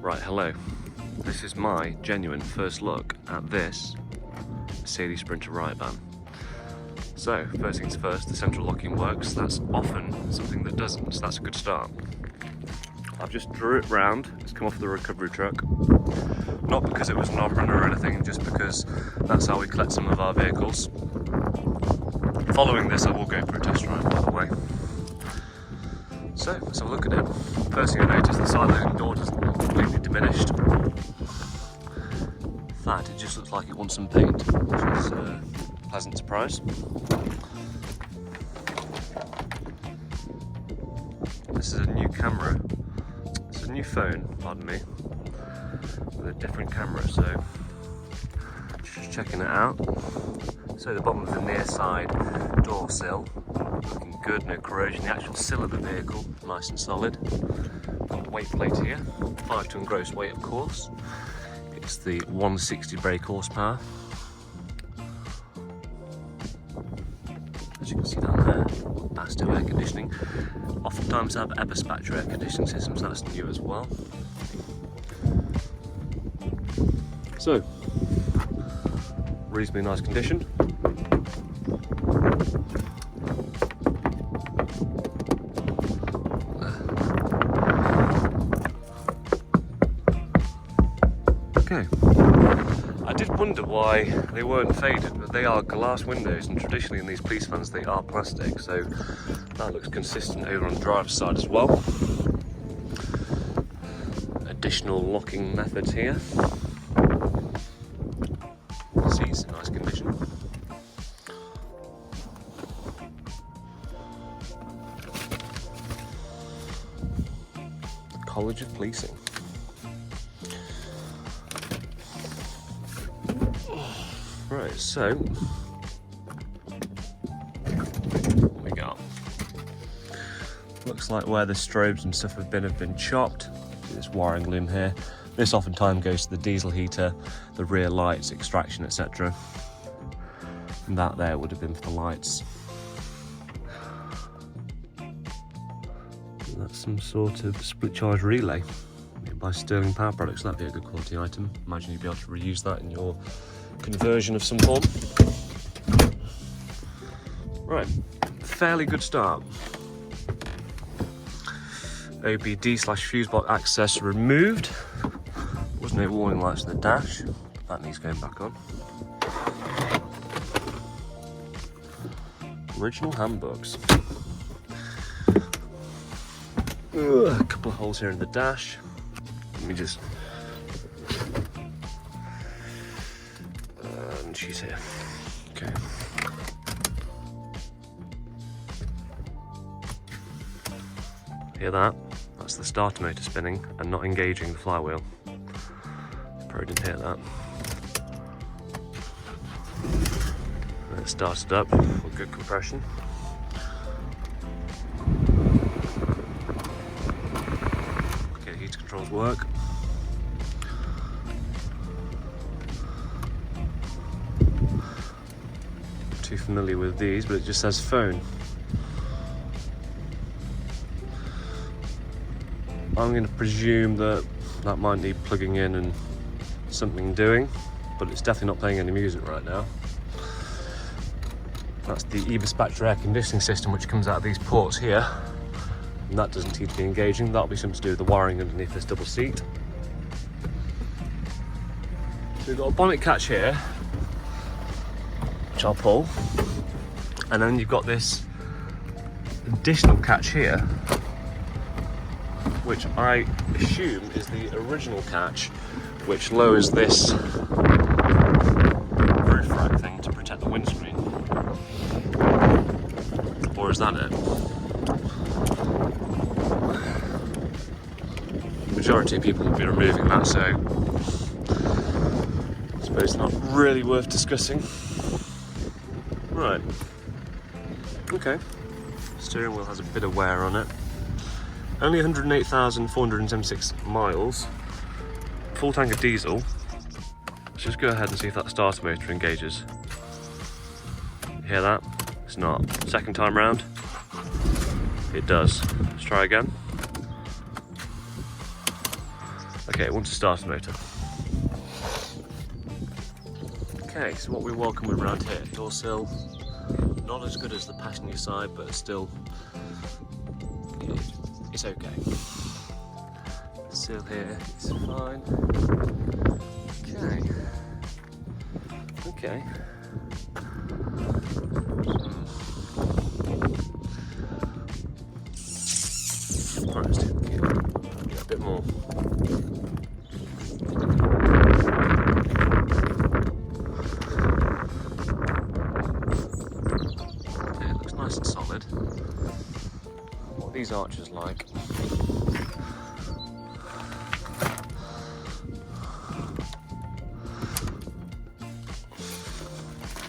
Right, hello. This is my genuine first look at this Mercedes Sprinter Riot van. So, first things first, the central locking works. That's often something that doesn't, so that's a good start. I've just drew it round, it's come off the recovery truck. Not because it was an on-runner or anything, just because that's how we collect some of our vehicles. Following this, I will go for a test drive, by the way. So, let's have a look at it. First thing I notice, the side loading door doesn't look completely diminished. In fact, it just looks like it wants some paint, which is a pleasant surprise. This is a new camera. It's a new phone, pardon me, with a different camera, so just checking it out. So the bottom of the near side door sill, looking good, no corrosion. The actual sill of the vehicle, nice and solid. Got a weight plate here, 5 ton gross weight of course. It's the 160 brake horsepower. As you can see down there, Basto air conditioning. Oftentimes have Eberspatcher air conditioning systems, that's new as well. So, reasonably nice condition. Okay, I did wonder why they weren't faded, but they are glass windows, and traditionally in these police vans they are plastic, so that looks consistent over on the driver's side as well. Additional locking methods here. Seats in nice condition. College of Policing. Right, so what we got? Looks like where the strobes and stuff have been chopped. This wiring loom here. This oftentimes goes to the diesel heater, the rear lights, extraction, etc. And that there would have been for the lights. And that's some sort of split charge relay made by Sterling Power Products. That'd be a good quality item. Imagine you'd be able to reuse that in your conversion of some form. Right, fairly good start. OBD/fuse box access removed. There's no warning lights in the dash. That needs going back on. Original handbooks. A couple of holes here in the dash. Let me just. And she's here. Okay. Hear that? That's the starter motor spinning and not engaging the flywheel. Probably didn't hear that. And it started up with good compression. Okay, heater controls work. Not too familiar with these, but it just says phone. I'm going to presume that that might need plugging in and something doing, but it's definitely not playing any music right now. That's the Eberspatcher air conditioning system which comes out of these ports here, and that doesn't seem to be engaging. That'll be something to do with the wiring underneath this double seat. So we've got a bonnet catch here, which I'll pull, and then you've got this additional catch here, which I assume is the original catch, which lowers this roof rack thing to protect the windscreen. Or is that it? The majority of people will be removing that, so I suppose it's not really worth discussing. Right. Okay. Steering wheel has a bit of wear on it. Only 108,476 miles, full tank of diesel. Let's just go ahead and see if that starter motor engages. You hear that? It's not. Second time round, it does. Let's try again. Okay, onto starter motor. Okay, so what we're welcome with around here, door sill, not as good as the passenger side, but still, it's okay. The sill here is fine. Okay. Right, let's take the key on. Yeah, a bit more. Okay, it looks nice and solid. What are these arches like?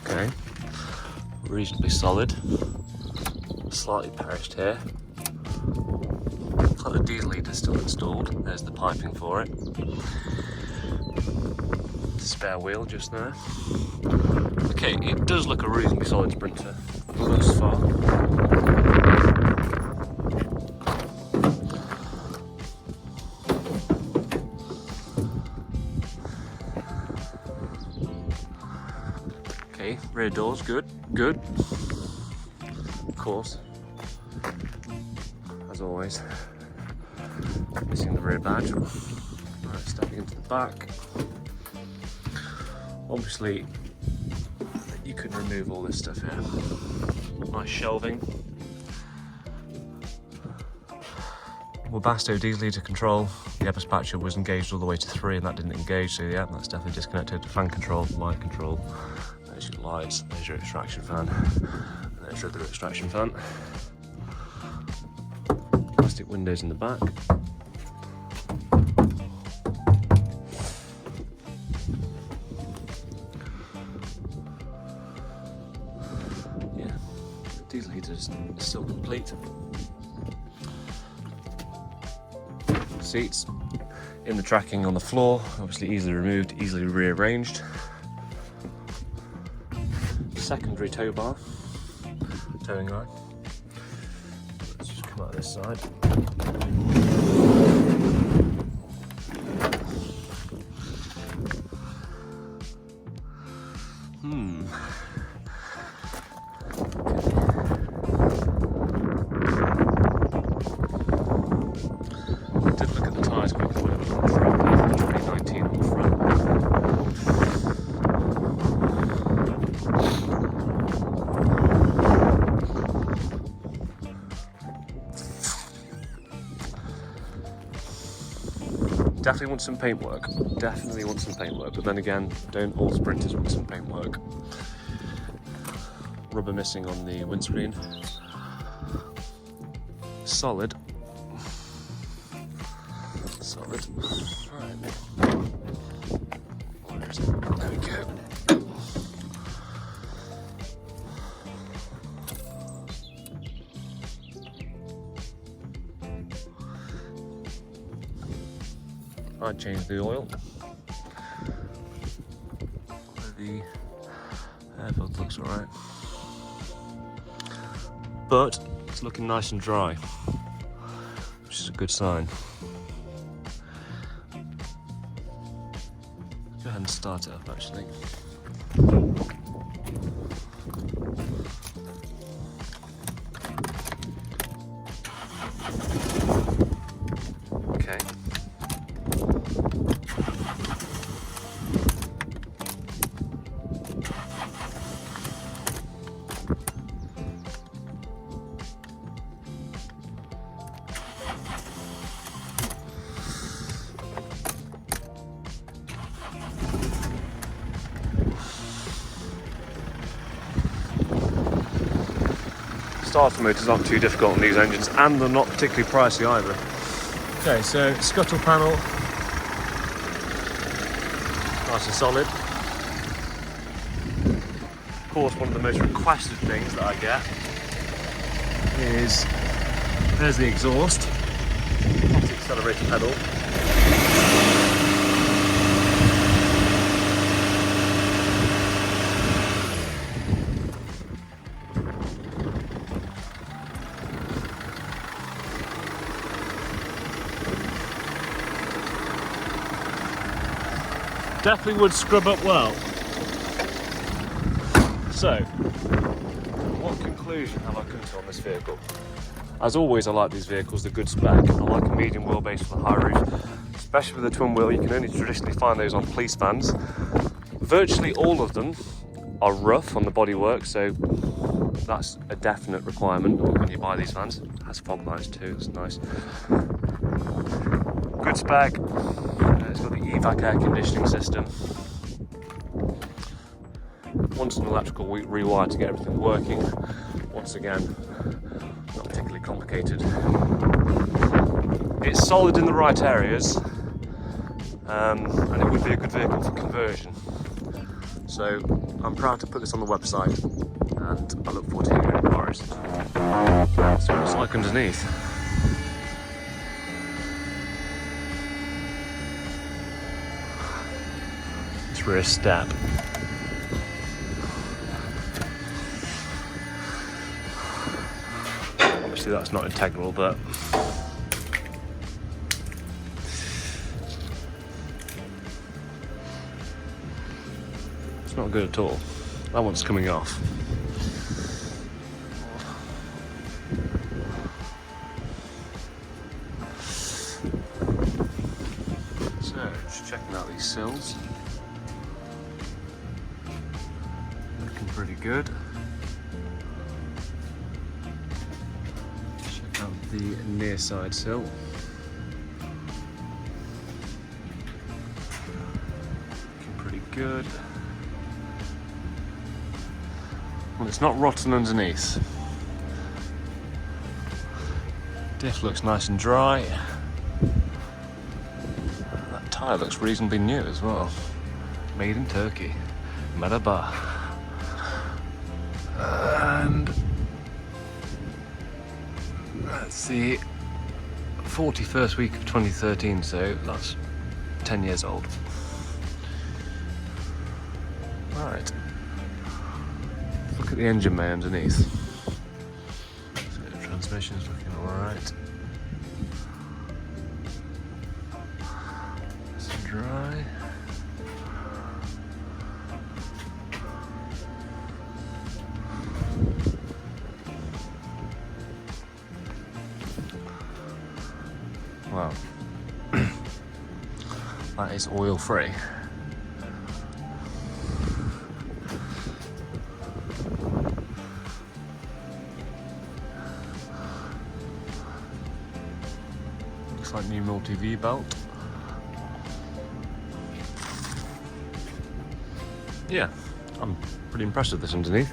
Okay, reasonably solid. Slightly perished here. Looks like the diesel leader's still installed. There's the piping for it. Spare wheel just there. Okay, it does look a reasonably solid Sprinter thus far. Okay, rear doors, good. Of course, as always, missing the rear badge. Right, stepping into the back. Obviously, you can remove all this stuff here. Nice shelving. Webasto diesel leader control. The epispatcher was engaged all the way to 3 and that didn't engage, so yeah, that's definitely disconnected. Fan control, light control. There's your lights, there's your extraction fan, and there's your other extraction fan. Plastic windows in the back. Yeah, diesel heater is still complete. Seats in the tracking on the floor, obviously easily removed, easily rearranged. Secondary tow bar, towing line. Let's just come out this side. I did look at the tyres quickly when it was on the front, 2019 on the front. Definitely want some paintwork. Definitely want some paintwork. But then again, don't all Sprinters want some paintwork? Rubber missing on the windscreen. Solid. Solid. Right. Where is it? There we go. I'd change the oil. The air filter looks alright. But it's looking nice and dry, which is a good sign. Go ahead and start it up actually. Okay. Starter motors aren't too difficult on these engines, and they're not particularly pricey either. Okay, so scuttle panel, nice and solid. Of course, one of the most requested things that I get is, there's the exhaust, that's the accelerator pedal. Definitely would scrub up well. So, what conclusion have I come to on this vehicle? As always, I like these vehicles, they're good spec. I like a medium wheelbase with a high roof, especially with a twin wheel. You can only traditionally find those on police vans. Virtually all of them are rough on the bodywork, so that's a definite requirement when you buy these vans. It has fog lights too, that's nice. Good spec. It's got the EVAC air conditioning system. Once an electrical rewire to get everything working. Once again, not particularly complicated. It's solid in the right areas, and it would be a good vehicle for conversion. So I'm proud to put this on the website, and I look forward to hearing inquiries. So what it's like underneath. This rear step. Obviously that's not integral, but it's not good at all. That one's coming off. So, just checking out these sills. Looking pretty good. Check out the near side sill. Looking pretty good. Well, it's not rotten underneath. Diff looks nice and dry. That tyre looks reasonably new as well. Made in Turkey. Merhaba. And that's the 41st week of 2013, so that's 10 years old. Right. Look at the engine bay underneath. So the transmission's looking alright. It's dry. Wow. That is oil free. Looks like new multi-V belt. Yeah, I'm pretty impressed with this underneath.